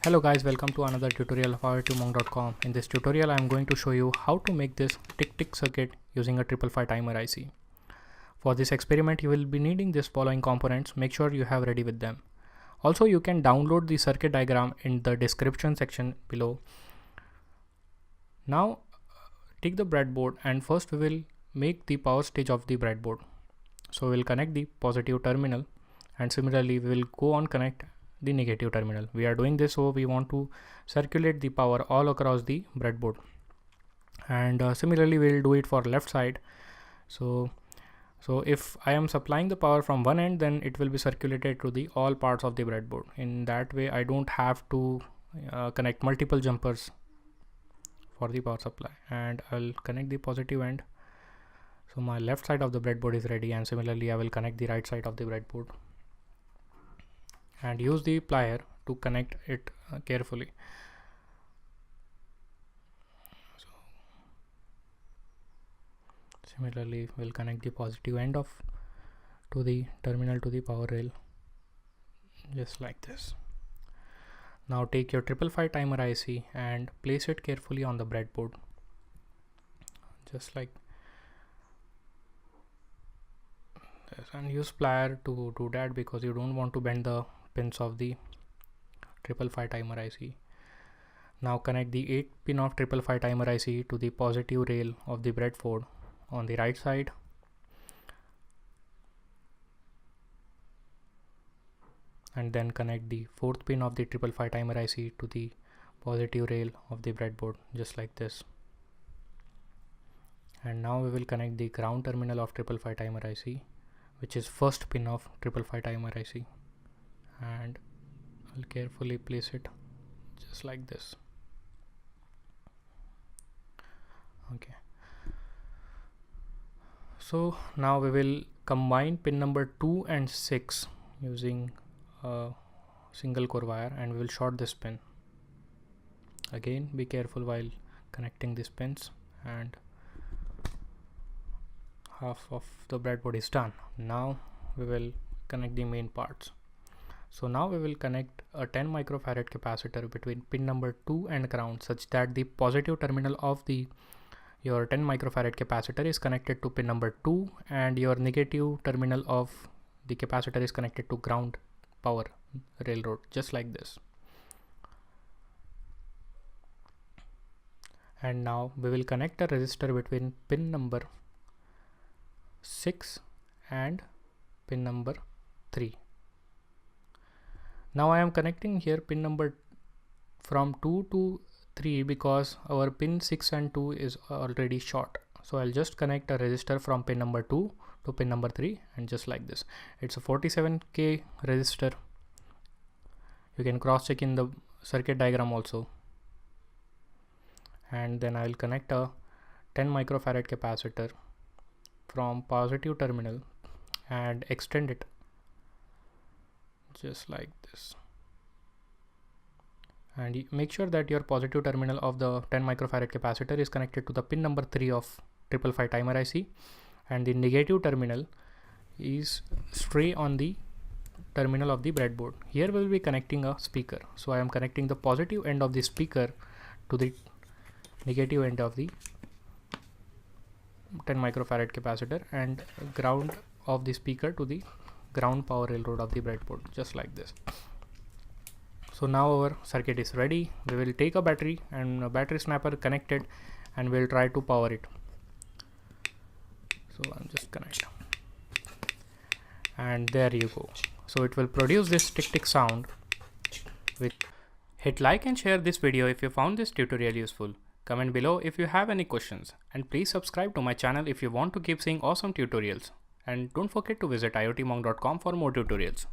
Hello guys, welcome to another tutorial of IoTmonk.com. In this tutorial I am going to show you how to make this tick-tick circuit using a 555 timer IC. For this experiment you will be needing this following components. Make sure you have ready with them. Also you can download the circuit diagram in the description section below. Now take the breadboard and first we will make the power stage of the breadboard. So we will connect the positive terminal and similarly we will go on connect the negative terminal. We are doing this so we want to circulate the power all across the breadboard, and similarly we will do it for left side. So if I am supplying the power from one end, then it will be circulated to the all parts of the breadboard. In that way I don't have to connect multiple jumpers for the power supply, and I'll connect the positive end. So my left side of the breadboard is ready, and similarly I will connect the right side of the breadboard and use the plier to connect it carefully. So similarly we'll connect the positive end of to the terminal to the power rail, just like this. Now take your 555 timer IC and place it carefully on the breadboard, just like this, and use plier to do that because you don't want to bend the pins of the 555 timer IC. Now connect the 8 pin of 555 timer IC to the positive rail of the breadboard on the right side, and then connect the 4th pin of the 555 timer IC to the positive rail of the breadboard, just like this. And now we will connect the ground terminal of 555 timer IC, which is first pin of 555 timer IC, and I'll carefully place it just like this. Okay, so now we will combine pin number 2 and 6 using a single core wire, and we will short this pin. Again, be careful while connecting these pins, and half of the breadboard is done. Now we will connect the main parts. So now we will connect a 10 microfarad capacitor between pin number 2 and ground, such that the positive terminal of your 10 microfarad capacitor is connected to pin number 2 and your negative terminal of the capacitor is connected to ground power railroad, just like this. And now we will connect a resistor between pin number 6 and pin number 3. Now I am connecting here pin number from 2 to 3 because our pin 6 and 2 is already short. So I'll just connect a resistor from pin number 2 to pin number 3, and just like this. It's a 47K resistor. You can cross check in the circuit diagram also. And then I will connect a 10 microfarad capacitor from positive terminal and extend it just like this. And make sure that your positive terminal of the 10 microfarad capacitor is connected to the pin number 3 of 555 timer IC, and the negative terminal is straight on the terminal of the breadboard. Here we will be connecting a speaker. So I am connecting the positive end of the speaker to the negative end of the 10 microfarad capacitor, and ground of the speaker to the ground power railroad of the breadboard, just like this. So now our circuit is ready. We will take a battery and a battery snapper connected, and we'll try to power it. So I'm just connect, and there you go. So it will produce this tick-tick sound. Hit like and share this video if you found this tutorial useful. Comment below if you have any questions, and please subscribe to my channel if you want to keep seeing awesome tutorials. And don't forget to visit IoTmonk.com for more tutorials.